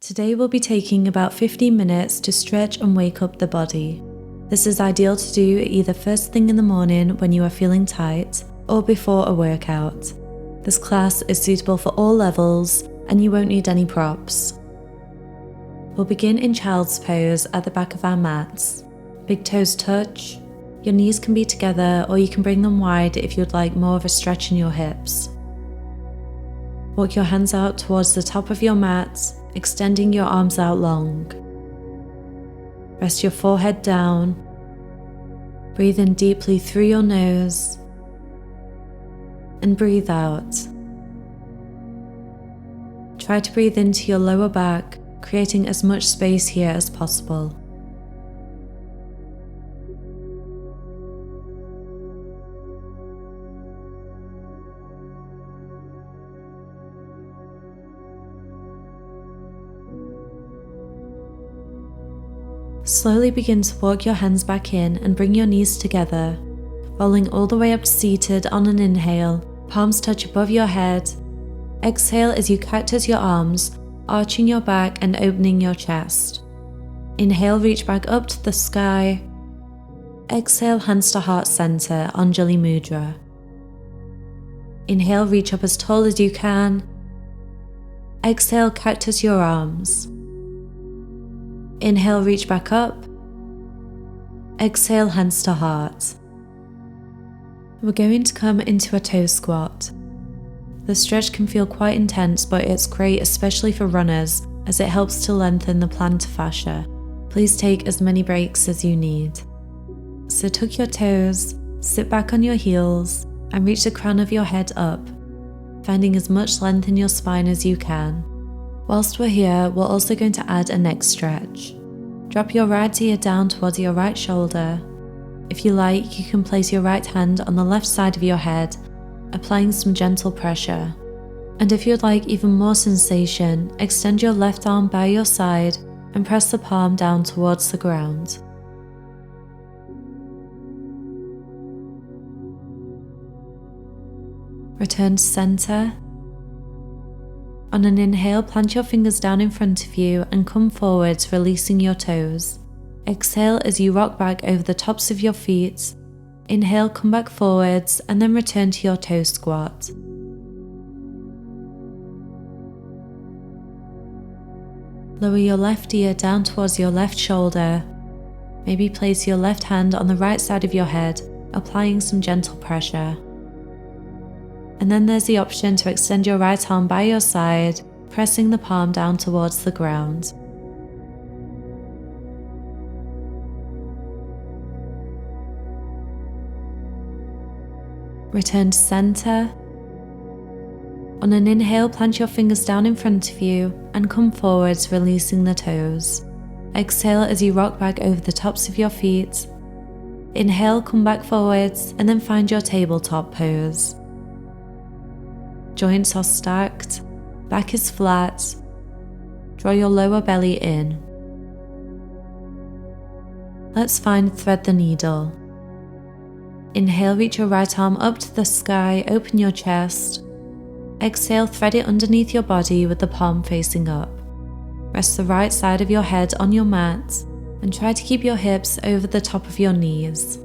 Today we'll be taking about 15 minutes to stretch and wake up the body. This is ideal to do either first thing in the morning when you are feeling tight or before a workout. This class is suitable for all levels and you won't need any props. We'll begin in child's pose at the back of our mats. Big toes touch. Your knees can be together or you can bring them wide if you'd like more of a stretch in your hips. Walk your hands out towards the top of your mat, extending your arms out long. Rest your forehead down. Breathe in deeply through your nose and breathe out. Try to breathe into your lower back, creating as much space here as possible. Slowly begin to walk your hands back in and bring your knees together, rolling all the way up to seated on an inhale, palms touch above your head. Exhale as you cactus your arms, arching your back and opening your chest. Inhale, reach back up to the sky. Exhale, hands to heart center, Anjali Mudra. Inhale, reach up as tall as you can. Exhale, cactus your arms. Inhale, reach back up. Exhale, hands to heart. We're going to come into a toe squat. The stretch can feel quite intense, but it's great especially for runners as it helps to lengthen the plantar fascia. Please take as many breaks as you need. So tuck your toes, sit back on your heels, and reach the crown of your head up, finding as much length in your spine as you can. Whilst we're here, we're also going to add a neck stretch. Drop your right ear down towards your right shoulder. If you like, you can place your right hand on the left side of your head, applying some gentle pressure. And if you'd like even more sensation, extend your left arm by your side and press the palm down towards the ground. Return to center. On an inhale, plant your fingers down in front of you and come forwards, releasing your toes. Exhale as you rock back over the tops of your feet. Inhale, come back forwards and then return to your toe squat. Lower your left ear down towards your left shoulder. Maybe place your left hand on the right side of your head, applying some gentle pressure. And then there's the option to extend your right arm by your side, pressing the palm down towards the ground. Return to center. On an inhale, plant your fingers down in front of you and come forwards, releasing the toes. Exhale as you rock back over the tops of your feet. Inhale, come back forwards, and then find your tabletop pose. Joints are stacked, back is flat. Draw your lower belly in. Let's find thread the needle. Inhale, reach your right arm up to the sky, open your chest. Exhale, thread it underneath your body with the palm facing up. Rest the right side of your head on your mat and try to keep your hips over the top of your knees.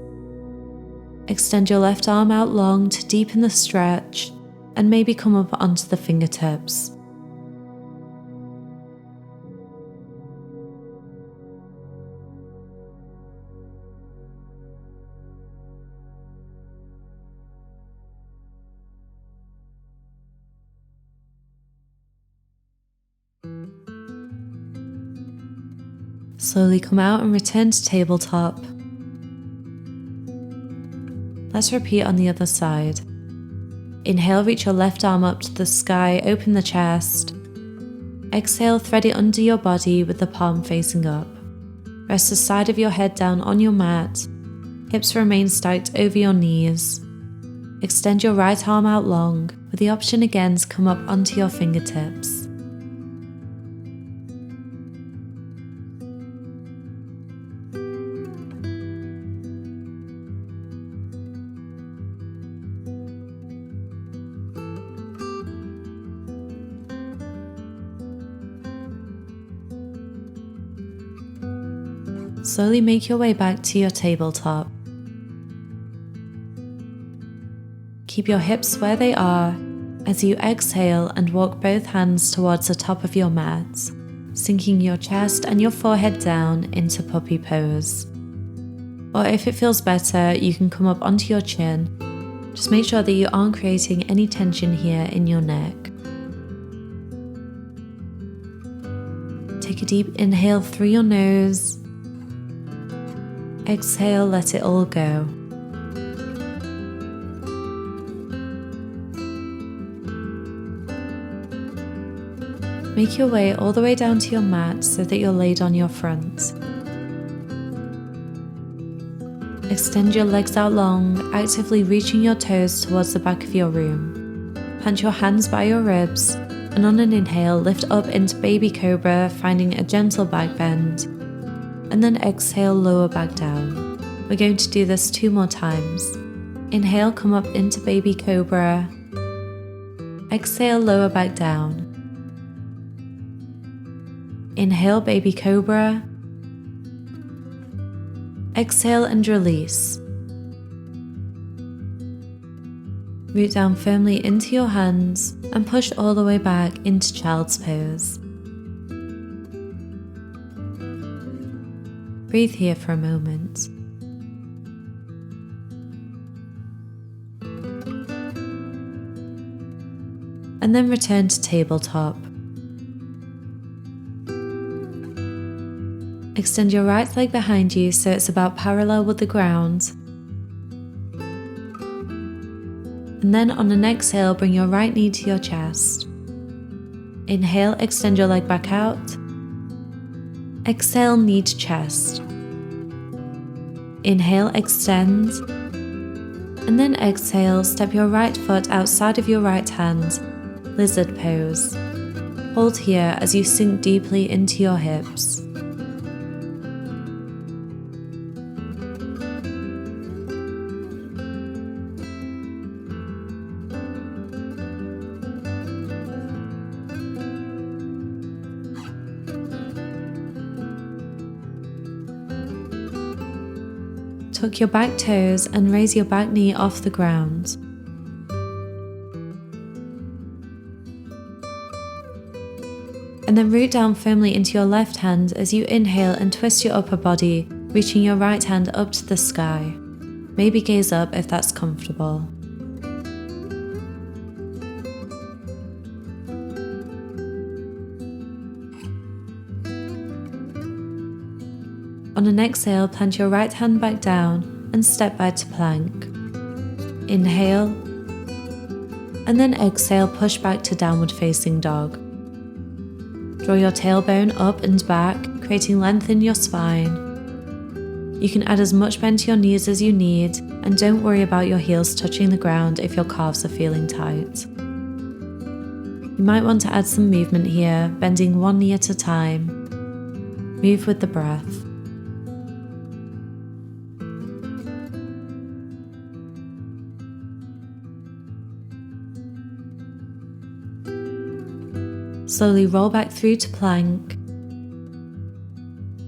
Extend your left arm out long to deepen the stretch and maybe come up onto the fingertips. Slowly come out and return to tabletop. Let's repeat on the other side. Inhale, reach your left arm up to the sky, open the chest. Exhale, thread it under your body with the palm facing up. Rest the side of your head down on your mat. Hips remain stacked over your knees. Extend your right arm out long, with the option again to come up onto your fingertips. Slowly make your way back to your tabletop. Keep your hips where they are as you exhale and walk both hands towards the top of your mat, sinking your chest and your forehead down into puppy pose. Or if it feels better, you can come up onto your chin. Just make sure that you aren't creating any tension here in your neck. Take a deep inhale through your nose. Exhale, let it all go. Make your way all the way down to your mat so that you're laid on your front. Extend your legs out long, actively reaching your toes towards the back of your room. Plant your hands by your ribs, and on an inhale, lift up into baby cobra, finding a gentle back bend. And then exhale, lower back down. We're going to do this 2 more times. Inhale, come up into baby cobra. Exhale, lower back down. Inhale, baby cobra. Exhale and release. Root down firmly into your hands and push all the way back into child's pose. Breathe here for a moment. And then return to tabletop. Extend your right leg behind you so it's about parallel with the ground. And then on an exhale, bring your right knee to your chest. Inhale, extend your leg back out. Exhale, knee to chest. Inhale, extend. And then exhale, step your right foot outside of your right hand, lizard pose. Hold here as you sink deeply into your hips. Tuck your back toes and raise your back knee off the ground. And then root down firmly into your left hand as you inhale and twist your upper body, reaching your right hand up to the sky. Maybe gaze up if that's comfortable. On an exhale, plant your right hand back down and step back to plank. Inhale, and then exhale, push back to downward facing dog. Draw your tailbone up and back, creating length in your spine. You can add as much bend to your knees as you need, and don't worry about your heels touching the ground if your calves are feeling tight. You might want to add some movement here, bending one knee at a time. Move with the breath. Slowly roll back through to plank,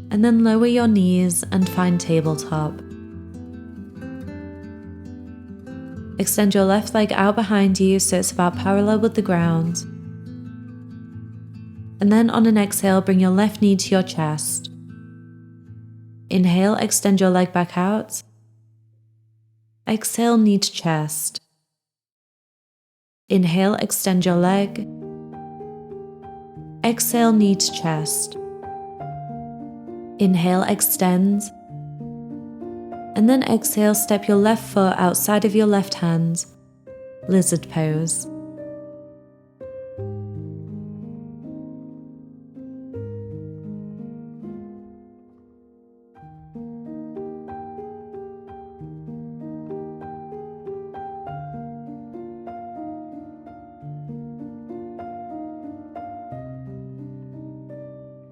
and then lower your knees and find tabletop. Extend your left leg out behind you so it's about parallel with the ground. And then on an exhale, bring your left knee to your chest. Inhale, extend your leg back out. Exhale, knee to chest. Inhale, extend your leg. Exhale, knee to chest. Inhale, extend. And then exhale, step your left foot outside of your left hand, lizard pose.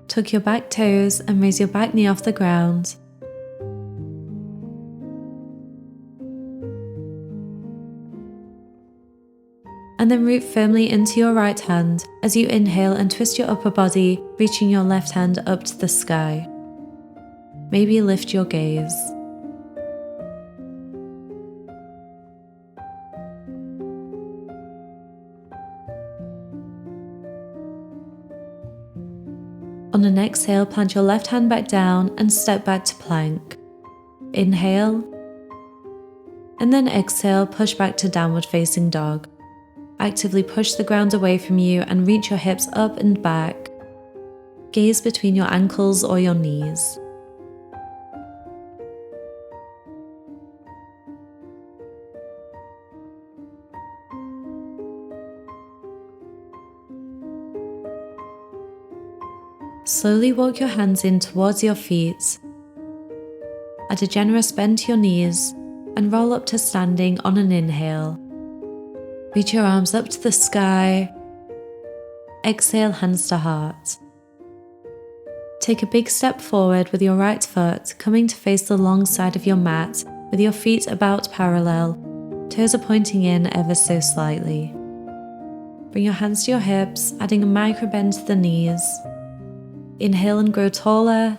Tuck your back toes and raise your back knee off the ground. And then root firmly into your right hand as you inhale and twist your upper body, reaching your left hand up to the sky. maybe lift your gaze. On an exhale, plant your left hand back down and step back to plank. Inhale, and then exhale, push back to downward facing dog. Actively push the ground away from you and reach your hips up and back. Gaze between your ankles or your knees. Slowly walk your hands in towards your feet. Add a generous bend to your knees and roll up to standing on an inhale. Reach your arms up to the sky. Exhale, hands to heart. Take a big step forward with your right foot, coming to face the long side of your mat with your feet about parallel. Toes are pointing in ever so slightly. Bring your hands to your hips, adding a micro bend to the knees. Inhale and grow taller.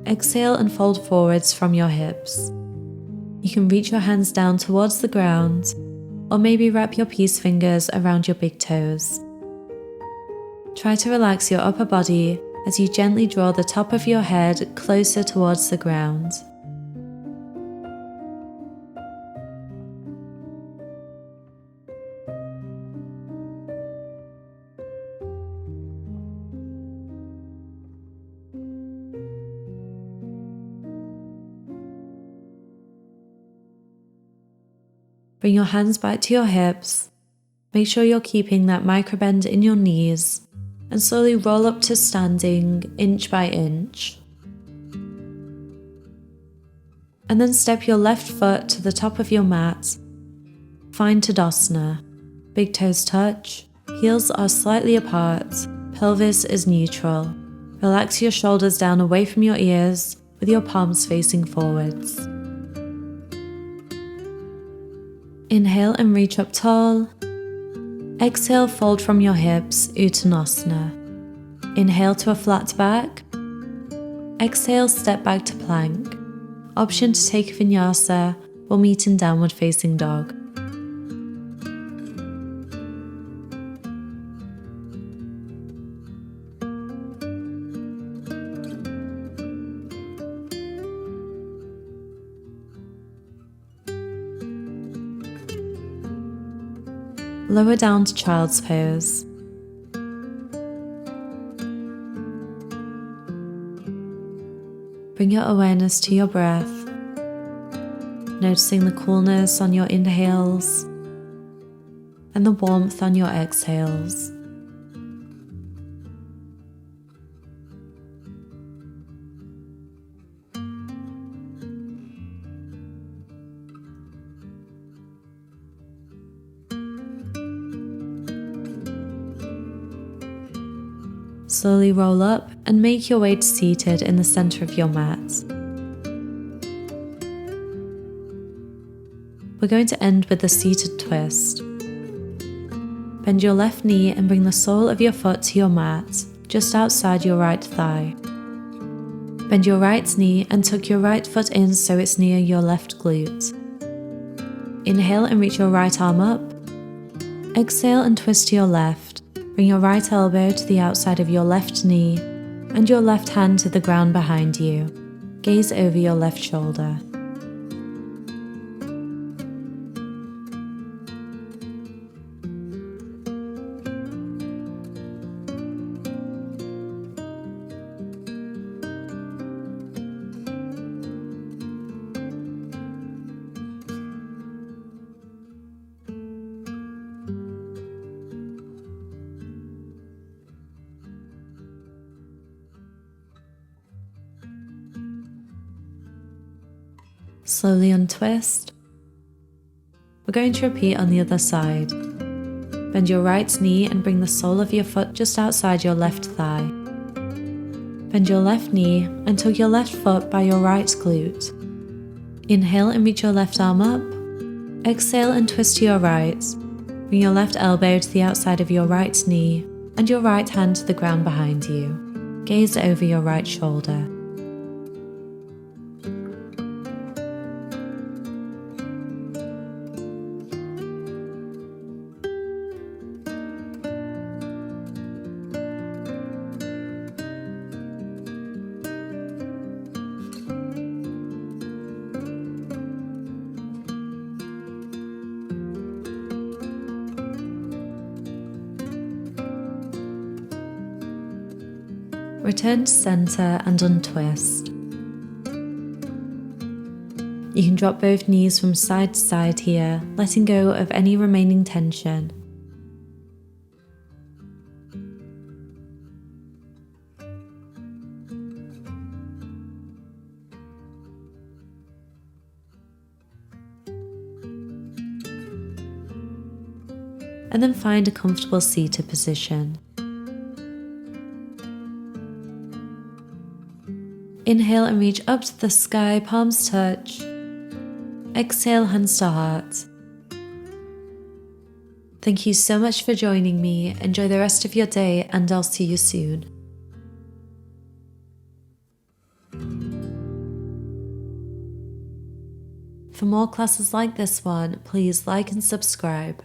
Exhale and fold forwards from your hips. You can reach your hands down towards the ground, or maybe wrap your peace fingers around your big toes. Try to relax your upper body as you gently draw the top of your head closer towards the ground. Bring your hands back to your hips. Make sure you're keeping that microbend in your knees and slowly roll up to standing inch by inch. And then step your left foot to the top of your mat. Find Tadasana. Big toes touch, heels are slightly apart, pelvis is neutral. Relax your shoulders down away from your ears with your palms facing forwards. Inhale and reach up tall. Exhale, fold from your hips, Uttanasana. Inhale to a flat back. Exhale, step back to plank. Option to take vinyasa or meet in downward facing dog. Lower down to child's pose. Bring your awareness to your breath, noticing the coolness on your inhales and the warmth on your exhales. Slowly roll up and make your way to seated in the center of your mat. We're going to end with the seated twist. Bend your left knee and bring the sole of your foot to your mat, just outside your right thigh. Bend your right knee and tuck your right foot in so it's near your left glute. Inhale and reach your right arm up. Exhale and twist to your left. Bring your right elbow to the outside of your left knee and your left hand to the ground behind you. Gaze over your left shoulder. Slowly untwist. We're going to repeat on the other side. Bend your right knee and bring the sole of your foot just outside your left thigh. Bend your left knee and tuck your left foot by your right glute. Inhale and reach your left arm up. Exhale and twist to your right. Bring your left elbow to the outside of your right knee and your right hand to the ground behind you. Gaze over your right shoulder. Return to center and untwist. You can drop both knees from side to side here, letting go of any remaining tension. And then find a comfortable seated position. Inhale and reach up to the sky, palms touch. Exhale, hands to heart. Thank you so much for joining me. Enjoy the rest of your day, and I'll see you soon. For more classes like this one, please like and subscribe.